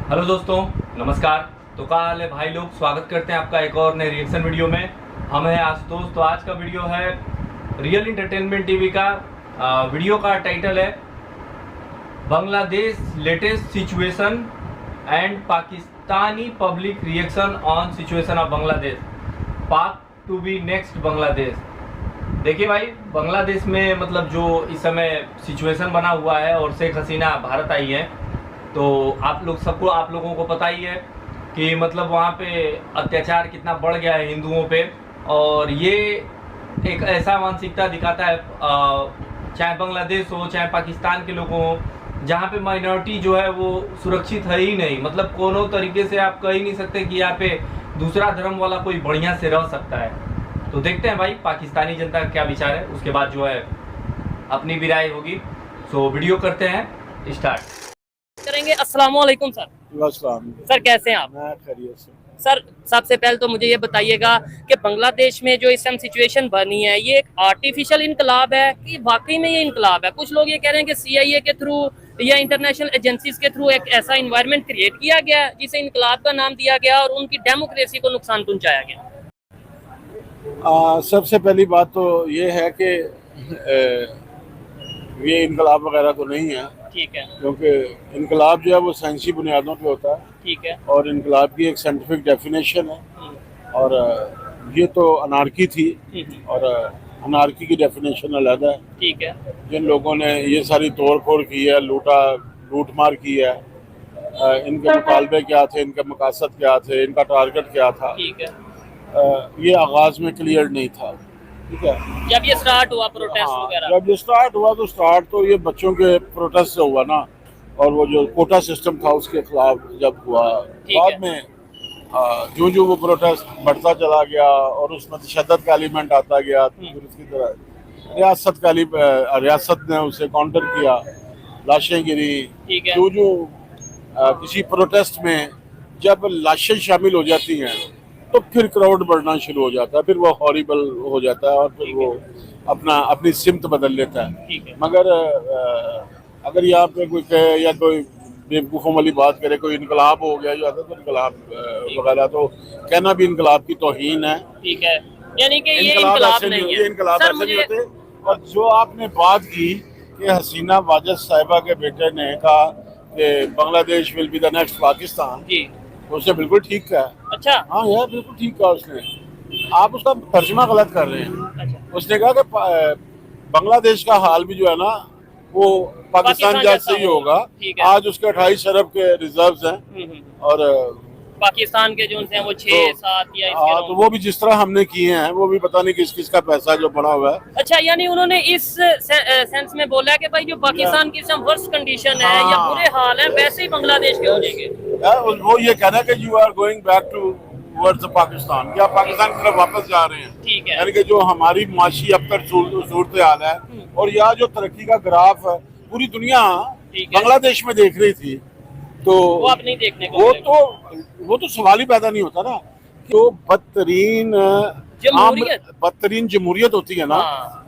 Hello दोस्तों, नमस्कार। तो क्या हाल है भाई लोग, स्वागत करते हैं आपका एक और नए रिएक्शन वीडियो में। हम हैं आशुतोष। तो आज का वीडियो है रियल इंटरटेनमेंट टीवी का। वीडियो का टाइटल है Bangladesh latest situation and Pakistani public reaction on situation of Bangladesh, पाक टू बी नेक्स्ट बांग्लादेश। देखिए भाई, बांग्लादेश में मतलब जो इस समय सिचुएशन बना हुआ है और शेख हसीना भारत आई है, तो आप लोगों को पता ही है कि मतलब वहाँ पे अत्याचार कितना बढ़ गया है हिंदुओं पे। और ये एक ऐसा मानसिकता दिखाता है, चाहे बांग्लादेश हो चाहे पाकिस्तान के लोगों हो, जहाँ पे माइनॉरिटी जो है वो सुरक्षित है ही नहीं। मतलब कोनो तरीके से आप कह ही नहीं सकते कि यहाँ पे दूसरा धर्म वाला कोई बढ़िया से रह सकता है। तो देखते हैं भाई पाकिस्तानी जनता का क्या विचार है, उसके बाद जो है अपनी भी राय होगी। सो वीडियो करते हैं स्टार्ट करेंगे। अस्सलाम वालेकुम सर। सर कैसे हैं आप? मैं खैरियत से। सर सबसे पहले तो मुझे ये बताइएगा कि बांग्लादेश में जो इस टाइम सिचुएशन बनी है, ये एक आर्टिफिशियल इनकलाब है कि वाकई में ये इनकलाब है? कुछ लोग ये कह रहे हैं कि CIA के थ्रू या इंटरनेशनल एजेंसीज के थ्रू एक ऐसा इन्वायरमेंट क्रिएट किया गया है जिसे इनकलाब का नाम दिया गया और उनकी डेमोक्रेसी को नुकसान पहुंचाया गया। सबसे पहली बात तो ये है कि ये इनकलाब वगैरह तो नहीं है। ठीक है। क्योंकि इनकलाब जो है वो साइंसी बुनियादों पे होता है। ठीक है। और इनकलाब की एक साइंटिफिक डेफिनेशन है। और ये तो अनारकी थी और अनारकी की डेफिनेशन अलग है। ठीक है। जिन लोगों ने ये सारी तोड़ फोड़ की है, लूट मार की है, इनके मुतालबे क्या थे, इनके मकासद क्या थे, इनका टारगेट क्या था, ठीक है। ये आगाज में क्लियर नहीं था। ठीक है। जब ये स्टार्ट हुआ प्रोटेस्ट वगैरह, जब ये स्टार्ट हुआ तो ये बच्चों के प्रोटेस्ट से हुआ ना, और वो जो कोटा सिस्टम था उसके खिलाफ जब हुआ। बाद में जो जो वो प्रोटेस्ट बढ़ता चला गया और उसमें तशद्दुद का एलिमेंट आता गया, फिर उसकी तरह रियासत ने उसे काउंटर किया, लाशें गिरी। जो किसी प्रोटेस्ट में जब लाशें शामिल हो जाती हैं तो फिर क्राउड बढ़ना शुरू हो जाता है, फिर वो हॉरिबल हो जाता है और फिर वो अपनी सिमत बदल लेता है। मगर अगर यहाँ पे कोई कहे या कोई बेवकूफ़ों वाली बात करे, कोई इनकलाब हो गया जो आता है तो इनकलाब वगैरह, तो कहना भी इनकलाब की तौहीन है। ठीक है, यानी कि ये इनकलाब नहीं है। इनकलाब ऐसे नहीं होते। और जो आपने बात की कि हसीना वाजद साहिबा के बेटे ने कहा कि Bangladesh will be the next Pakistan, उसने बिल्कुल ठीक कहा। अच्छा। हाँ यार, बिल्कुल ठीक कहा उसने। आप उसका तर्जुमा गलत कर रहे हैं। अच्छा। उसने कहा कि बांग्लादेश का हाल भी जो है ना वो पाकिस्तान जैसे ही होगा। आज उसके 28 अरब के रिजर्व्स हैं और पाकिस्तान के जो हैं वो 6-7 या इसके तो वो भी जिस तरह हमने किए हैं, वो भी पता नहीं किस किस का पैसा जो पड़ा हुआ है। अच्छा, यानी उन्होंने इस सेंस में बोला है कि भाई जो पाकिस्तान की सब वर्स्ट कंडीशन है या बुरे हाल है, वैसे ही बांग्लादेश के हो जाएंगे। वो ये कहना कि you are going back to towards Pakistan, क्या पाकिस्तान की तरफ वापस जा रहे हैं। ठीक है। यानी कि जो हमारी माशी अब तक सूरत हाल है और यहाँ जो तरक्की का ग्राफ है पूरी दुनिया बांग्लादेश में देख रही थी, तो वो आप नहीं देखने को वो तो सवाल ही पैदा नहीं होता ना। जो बदतरीन जमहूरियत होती है ना,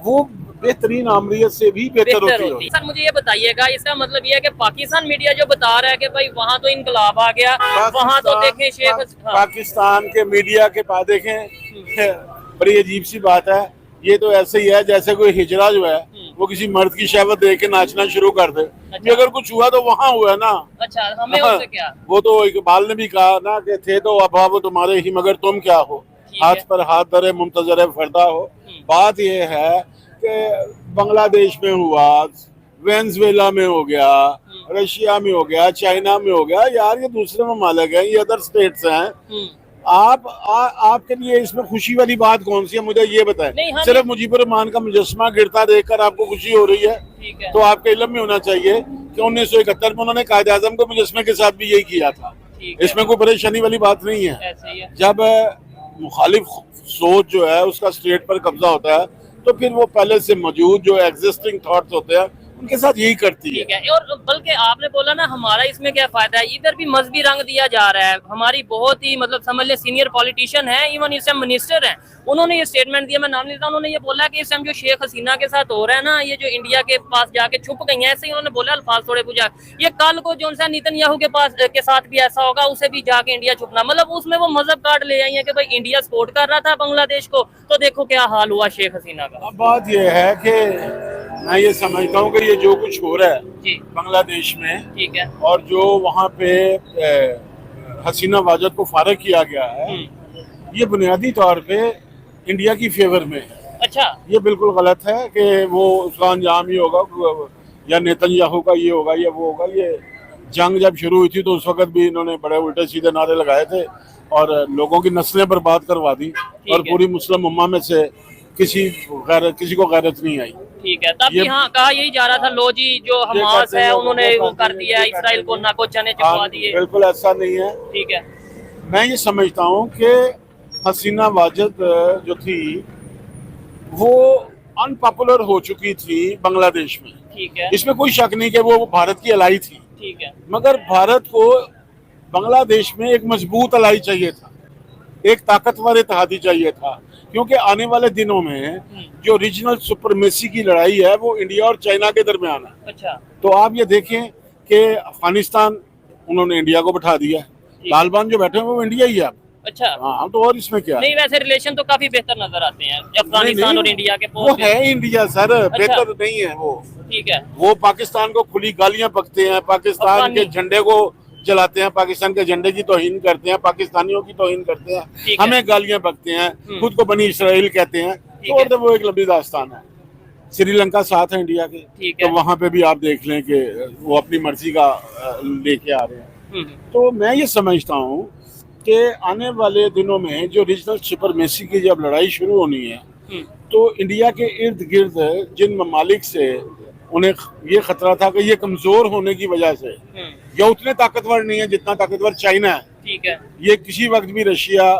वो बेहतरीन आमरीत से भी बेहतर होती है। सर मुझे ये बताइएगा, इसका मतलब ये है कि पाकिस्तान मीडिया जो बता रहा है कि भाई वहाँ तो इनकलाब आ गया, वहाँ तो देखें शेख पाकिस्तान के मीडिया के पास देखें, बड़ी अजीब सी बात है। ये तो ऐसे ही है जैसे कोई हिजरा जो है वो किसी मर्द की शहवत देख के नाचना शुरू कर दे। अच्छा। अगर कुछ हुआ तो वहाँ हुआ ना। अच्छा, हमें उससे क्या? वो तो इकबाल ने भी कहा ना कि थे तो अभाव तुम्हारे ही मगर तुम क्या हो, हाथ पर हाथ धरे मुंतजर फरदा हो। बात ये है कि बांग्लादेश में हुआ, वेनेजुएला में हो गया, रशिया में हो गया, चाइना में हो गया, यार ये दूसरे ममालिक हैं, ये अदर स्टेट्स हैं। आपके लिए इसमें खुशी वाली बात कौन सी है, मुझे ये बताएं। सिर्फ मुजीबुर रहमान का मुजस्समा गिरता देखकर आपको खुशी हो रही है? तो आपके इल्म में होना चाहिए कि 1971 में उन्होंने कायद आज़म को मुजस्समे के साथ भी यही किया था। इसमें कोई परेशानी वाली बात नहीं है। जब मुखालिफ सोच जो है उसका स्टेट पर कब्जा होता है तो फिर वो पहले से मौजूद जो एग्जिस्टिंग थॉट्स होते हैं उनके साथ यही करती है। ठीक है। और बल्कि आपने बोला ना हमारा इसमें क्या फायदा है, इधर भी मजहबी रंग दिया जा रहा है। हमारी बहुत ही मतलब समझ ले सीनियर पॉलिटिशियन है, इवन इस टाइम मिनिस्टर हैं, उन्होंने ये स्टेटमेंट दिया, मैं नाम लेता हूँ, उन्होंने ये बोला कि इस टाइम जो शेख हसीना के साथ हो रहा है ना, ये जो इंडिया के पास जाके छुप गई है, ऐसे ही उन्होंने बोला अल्फाज थोड़े पूछा, ये कल को जो नेतन्याहू के पास के साथ भी ऐसा होगा, उसे भी जाके इंडिया छुपना, मतलब उसमें वो मजहब कार्ड ले आई है कि भाई इंडिया सपोर्ट कर रहा था बांग्लादेश को, तो देखो क्या हाल हुआ शेख हसीना का। अब बात यह है कि मैं ये समझता हूँ कि ये जो कुछ हो रहा है जी बांग्लादेश में, ठीक है, और जो वहाँ पे हसीना वाजद को फारिग किया गया है, ये बुनियादी तौर पे इंडिया की फेवर में है। अच्छा, ये बिल्कुल गलत है कि वो उसका अंजाम ही होगा या नेतन्याहू का ये होगा या वो होगा। ये जंग जब शुरू हुई थी तो उस वक्त भी इन्होंने बड़े उल्टे सीधे नारे लगाए थे और लोगों की नस्लें बर्बाद करवा दी, और पूरी मुस्लिम उम्मा में से किसी को गैरत नहीं आई। ठीक है। तब यहाँ कहा यही जा रहा था, लो जी जो हमास है उन्होंने वो कर दिया, इसराइल को नाको चने चुकवा दिए। बिल्कुल ऐसा नहीं है। ठीक है, मैं ये समझता हूँ कि हसीना वाजद जो थी वो अनपॉपुलर हो चुकी थी बांग्लादेश में, ठीक है, इसमें कोई शक नहीं कि वो भारत की अलाई थी, ठीक है, मगर भारत को बांग्लादेश में एक मजबूत अलाई चाहिए था, एक ताकतवर इत्तेहादी चाहिए था, क्योंकि आने वाले दिनों में जो रीजनल सुपरमेसी की लड़ाई है वो इंडिया और चाइना के दरमियान है। अच्छा, तो आप ये देखें कि अफगानिस्तान उन्होंने इंडिया को बैठा दिया, तालिबान जो बैठे हैं वो इंडिया ही है। अच्छा, हाँ, तो और इसमें क्या? नहीं वैसे रिलेशन तो काफी बेहतर नजर आते हैं अफगानिस्तान और इंडिया के। वो है इंडिया सर, बेहतर नहीं है वो। ठीक है, वो पाकिस्तान को खुली गालियां बकते हैं, पाकिस्तान के झंडे को जलाते हैं, पाकिस्तान के झंडे की तौहीन करते हैं, पाकिस्तानियों की तौहीन करते हैं, हमें गालियां बकते हैं, खुद को बनी इसराइल कहते हैं, तो वो एक लंबी दास्तान है। श्रीलंका साथ है इंडिया के, तो वहां पे भी आप देख लें कि वो अपनी मर्जी का लेके आ रहे हैं। तो मैं ये समझता हूँ कि आने वाले दिनों में जो रीजनल सुपरमेसी की जब लड़ाई शुरू होनी है, तो इंडिया के इर्द गिर्द जिन ममालिक से उन्हें ये खतरा था कि ये कमजोर होने की वजह से या उतने ताकतवर नहीं है जितना ताकतवर चाइना है, ठीक है, ये किसी वक्त भी रशिया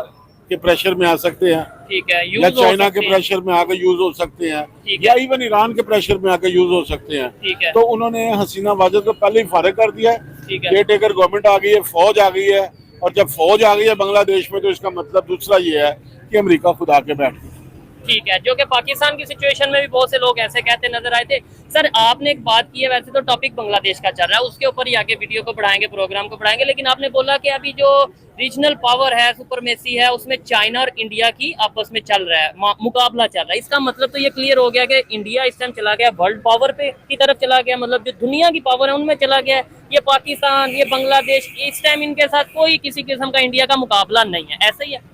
के प्रेशर में आ सकते हैं, ठीक है, या चाइना के प्रेशर में आकर यूज हो सकते हैं, या इवन ईरान के प्रेशर में आकर यूज हो सकते हैं। तो उन्होंने हसीना वाजद को पहले ही फारिग कर दिया है, केयर टेकर गवर्नमेंट आ गई है, फौज आ गई है, और जब फौज आ गई है बांग्लादेश में तो इसका मतलब दूसरा ये है कि अमेरिका खुद आके बैठ गया। ठीक है, जो कि पाकिस्तान की सिचुएशन में भी बहुत से लोग ऐसे कहते नजर आए थे। सर आपने एक बात की है, वैसे तो टॉपिक बांग्लादेश का चल रहा है, उसके ऊपर ही आगे वीडियो को बढ़ाएंगे, प्रोग्राम को बढ़ाएंगे, लेकिन आपने बोला कि अभी जो रीजनल पावर है, सुपरमेसी है, उसमें चाइना और इंडिया की आपस में चल रहा है, मुकाबला चल रहा है। इसका मतलब तो ये क्लियर हो गया कि इंडिया इस टाइम चला गया वर्ल्ड पावर पे की तरफ चला गया, मतलब जो दुनिया की पावर है उनमें चला गया। ये पाकिस्तान, ये बांग्लादेश, इस टाइम इनके साथ कोई किसी किस्म का इंडिया का मुकाबला नहीं है, ऐसा ही है।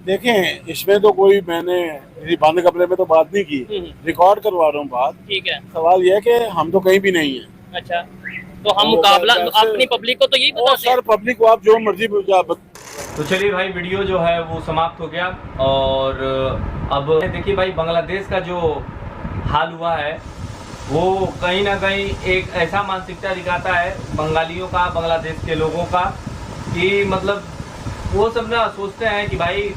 देखें, इसमें तो कोई मैंने बंद कमरे में तो बात नहीं की, रिकॉर्ड करवा रहा हूँ बात। ठीक है, सवाल यह है कि हम तो कहीं भी नहीं है। अच्छा, तो हम मुकाबला अपनी पब्लिक को तो यही बताते हैं। सर पब्लिक को आप जो मर्जी। तो चलिए भाई, वीडियो जो है वो समाप्त हो गया, और अब देखिए भाई बांग्लादेश का जो हाल हुआ है वो कहीं ना कहीं एक ऐसा मानसिकता दिखाता है बंगालियों का, बांग्लादेश के लोगों का, कि मतलब वो सब ना सोचते हैं कि भाई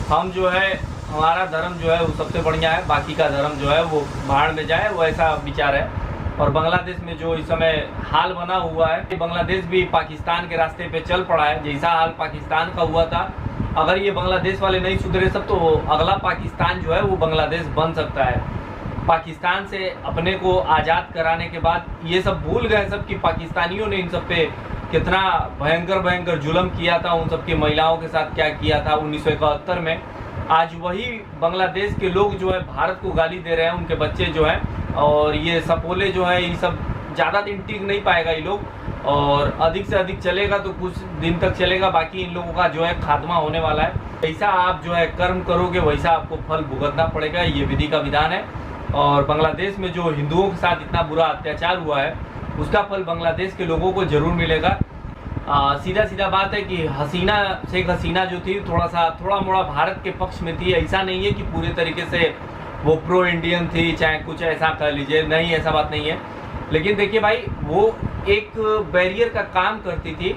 हम जो है, हमारा धर्म जो है वो सबसे बढ़िया है, बाकी का धर्म जो है वो भाड़ में जाए, वो ऐसा विचार है। और बांग्लादेश में जो इस समय हाल बना हुआ है, बांग्लादेश भी पाकिस्तान के रास्ते पे चल पड़ा है, जैसा हाल पाकिस्तान का हुआ था। अगर ये बांग्लादेश वाले नहीं सुधरे सब, तो अगला पाकिस्तान जो है वो बांग्लादेश बन सकता है। पाकिस्तान से अपने को आज़ाद कराने के बाद ये सब भूल गए सब कि पाकिस्तानियों ने इन सब पे कितना भयंकर भयंकर जुल्म किया था, उन सब की महिलाओं के साथ क्या किया था 1971 में। आज वही बांग्लादेश के लोग जो है भारत को गाली दे रहे हैं, उनके बच्चे जो हैं, और ये सपोले जो है ये सब ज़्यादा दिन टिक नहीं पाएगा ये लोग, और अधिक से अधिक चलेगा तो कुछ दिन तक चलेगा, बाकी इन लोगों का जो है खात्मा होने वाला है। जैसा आप जो है कर्म करोगे वैसा आपको फल भुगतना पड़ेगा, ये विधि का विधान है। और बांग्लादेश में जो हिंदुओं के साथ इतना बुरा अत्याचार हुआ है उसका फल बांग्लादेश के लोगों को जरूर मिलेगा। सीधा सीधा बात है कि शेख हसीना जो थी थोड़ा मोड़ा भारत के पक्ष में थी, ऐसा नहीं है कि पूरे तरीके से वो प्रो इंडियन थी, चाहे कुछ ऐसा कर लीजिए, नहीं, ऐसा बात नहीं है। लेकिन देखिए भाई, वो एक बैरियर का काम करती थी,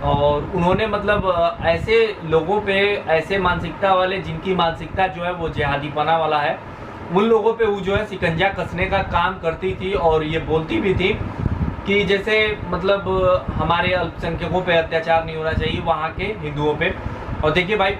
और उन्होंने मतलब ऐसे लोगों पे, ऐसे मानसिकता वाले जिनकी मानसिकता जो है वो जिहादीपना वाला है, उन लोगों पे वो जो है शिकंजा कसने का काम करती थी और ये बोलती भी थी कि जैसे मतलब हमारे अल्पसंख्यकों पे अत्याचार नहीं होना चाहिए वहाँ के हिंदुओं पे। और देखिए भाई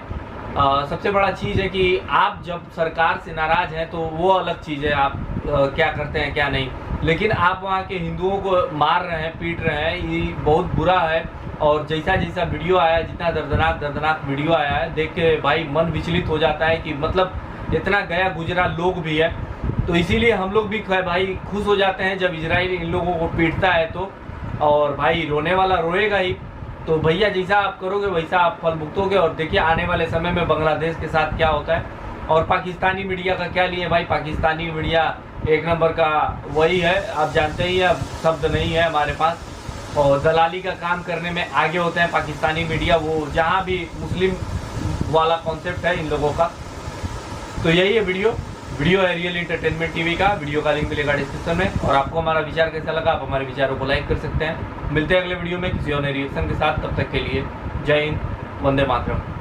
सबसे बड़ा चीज़ है कि आप जब सरकार से नाराज़ हैं तो वो अलग चीज़ है, आप क्या करते हैं क्या नहीं, लेकिन आप वहाँ के हिंदुओं को मार रहे हैं, पीट रहे हैं, ये बहुत बुरा है। और जैसा जैसा वीडियो आया, जितना दर्दनाक वीडियो आया है, देख के भाई मन विचलित हो जाता है कि मतलब इतना गया गुजरा लोग भी है। तो इसीलिए हम लोग भी भाई खुश हो जाते हैं जब इजराइल इन लोगों को पीटता है तो, और भाई रोने वाला रोएगा ही। तो भैया जैसा आप करोगे वैसा आप फल भुगतोगे। और देखिए आने वाले समय में बांग्लादेश के साथ क्या होता है। और पाकिस्तानी मीडिया का क्या लिए भाई, पाकिस्तानी मीडिया एक नंबर का वही है, आप जानते ही हैं, अब शब्द नहीं है हमारे पास। और दलाली का काम करने में आगे होते हैं पाकिस्तानी मीडिया, वो जहाँ भी मुस्लिम वाला कॉन्सेप्ट है इन लोगों का। तो यही है वीडियो है रियल एंटरटेनमेंट टीवी का। वीडियो का लिंक मिलेगा डिस्क्रिप्शन में। और आपको हमारा विचार कैसा लगा, आप हमारे विचारों को लाइक कर सकते हैं। मिलते हैं अगले वीडियो में किसी और नए रिएक्शन के साथ, तब तक के लिए जय हिंद, वंदे मातरम।